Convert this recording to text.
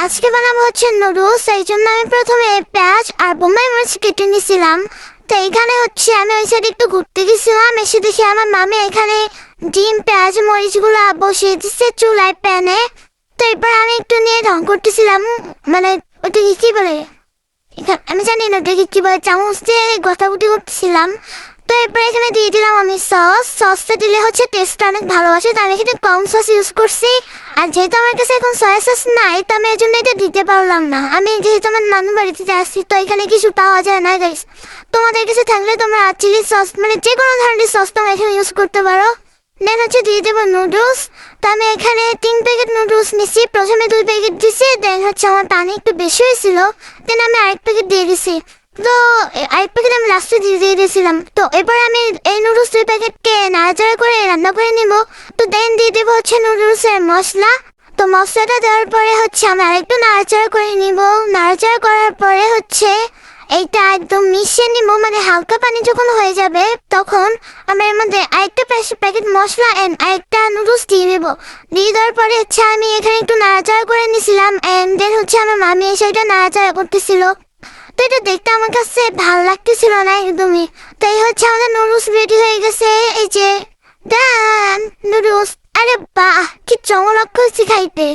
আজকে বানাবো হচ্ছে নুডলস। এই জন্য আমি প্রথমে পেঁয়াজ আর বোম্বাই মরিচ কেটে নিয়েছিলাম। তো এখানে হচ্ছে আমি ওই সাইডে একটু ঘুরতে গেছিলাম, এসে দেখি আমার মামি এখানে ডিম পেঁয়াজ মরিচগুলো বসিয়ে দিচ্ছে চুলায় প্যানে। তো এরপর আমি একটু নিয়ে ঢং করতেছিলাম, মানে ওটাকে কি বলে আমি জানি না ওটাকে কি বলে, চামচ দিয়ে গোটাগুটি করতেছিলাম। তো এরপর এখানে দিয়ে দিলাম আমি সসটা দিলে হচ্ছে টেস্টটা অনেক ভালো আসে, তো আমি এখানে কম সস ইউজ করছি। আর যেহেতু আমার কাছে এখন সয়া সস নাই, তো আমি এই জন্য এটা দিতে পারলাম না। আমি যেহেতু আমার নানু বাড়িতে আসছি, তো এখানে কিছু পাওয়া যায় না গাইস। তোমাদের কাছে থাকলে তোমরা চিলি সস মানে যে কোনো ধরনের সস তোমরা এখানে ইউজ করতে পারো। দেন হচ্ছে দিয়ে দেবো নুডলস। তো আমি এখানে 3 প্যাকেট নুডলস নিচ্ছি, প্রথমে 2 প্যাকেট দিছি, দেন হচ্ছে আমার পানি একটু বেশি হয়েছিল, দেন আমি আরেক প্যাকেট দিয়ে দিছি। তো আরেক প্যাকেট আমি লাস্টে দিয়ে দিয়েছিলাম। তো এরপর আমি এই নুডলস 2 প্যাকেটকে নাড়াচাড়া করে রান্না করে নিব। তো দেন দিয়ে দেবো হচ্ছে নুডলসের মশলা। তো মশলাটা দেওয়ার পরে হচ্ছে আমি আরেকটু নাড়াচাড়া করে নিব। নাড়াচাড়া করার পরে হচ্ছে এইটা একদম মিশিয়ে নিব, মানে হালকা পানি যখন হয়ে যাবে তখন আমি এর মধ্যে আরেকটা প্যাকেট মশলা অ্যান্ড আরেকটা নুডলস দিয়ে দেবো। দিয়ে দেওয়ার পরে হচ্ছে আমি এখানে একটু নাড়াচাড়া করে নিয়েছিলাম, অ্যান্ড দেন হচ্ছে আমার মামি এসে এটা নাড়াচাড়া করতেছিল। তো এটা দেখতে আমার কাছে ভালো লাগতেছিল না একদমই। তো এই হচ্ছে আমাদের নুডলস রেডি হয়ে গেছে, এই যে ডান নুডলস। আরে বাহ, কি চমৎকার হচ্ছে খাইতে।